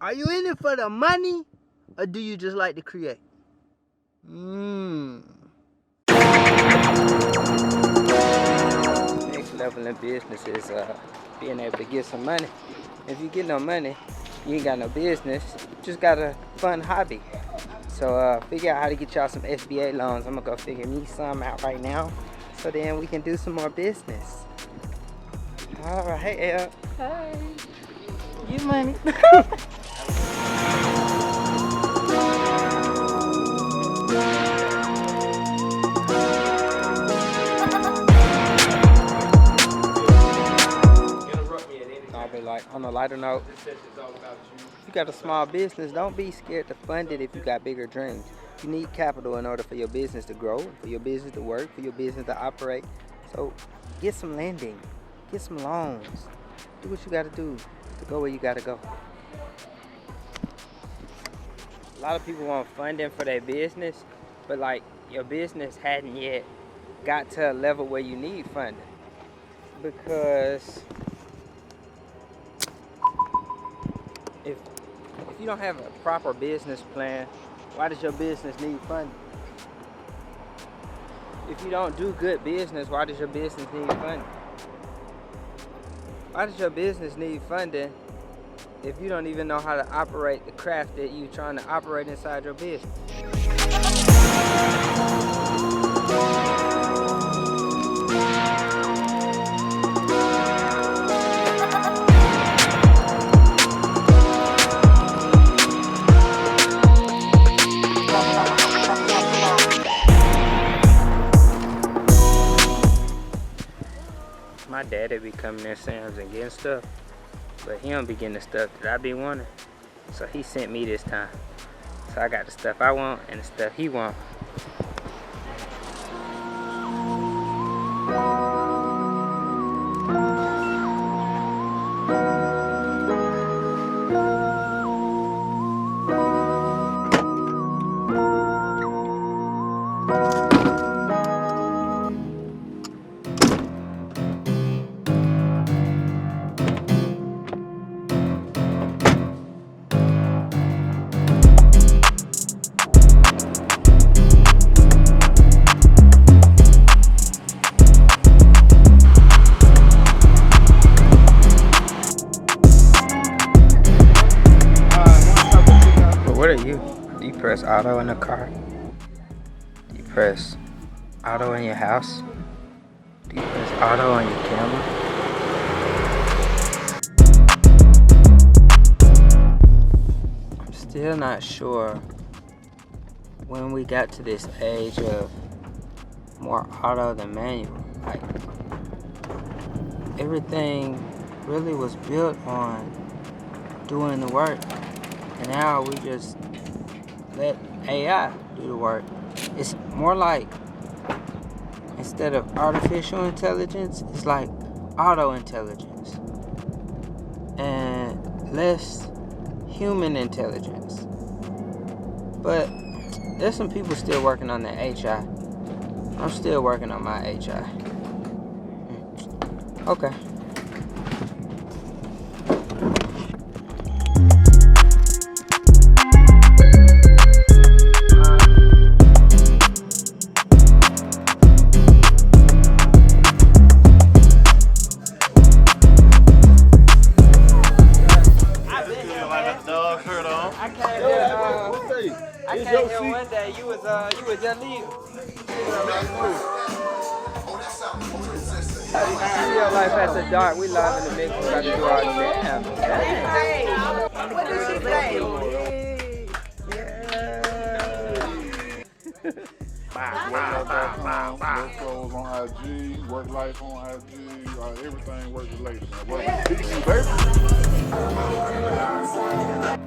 Are you in it for the money, or do you just like to create? Next level in business is being able to get some money. If you get no money, you ain't got no business. You just got a fun hobby. So figure out how to get y'all some SBA loans. I'm gonna go figure me some out right now, so then we can do some more business. All right, hey Elle. Hey, get money. I'll be like, on a lighter note, if you got a small business, don't be scared to fund it if you got bigger dreams. You need capital in order for your business to grow, for your business to work, for your business to operate. So get some lending, get some loans, do what you got to do to go where you got to go. A lot of people want funding for their business, but like your business hadn't yet got to a level where you need funding, because if you don't have a proper business plan, why does your business need funding? If you don't do good business, why does your business need funding? Why does your business need funding if you don't even know how to operate the craft that you're trying to operate inside your business? My daddy be coming in Sam's and getting stuff, but he don't be getting the stuff that I be wanting. So he sent me this time. So I got the stuff I want and the stuff he want. What are you? Do you press auto in the car? Do you press auto in your house? Do you press auto on your camera? I'm still not sure when we got to this age of more auto than manual. Like, everything really was built on doing the work. And now we just let AI do the work. It's more like, instead of artificial intelligence, it's like auto intelligence. And less human intelligence. But there's some people still working on their HI. I'm still working on my HI. Okay. I came here one day, you was just leaving. Real life after dark, we live in the mix, we got to do our jam. What did she say? Workflows on IG, work life on IG, everything work related. Work, baby.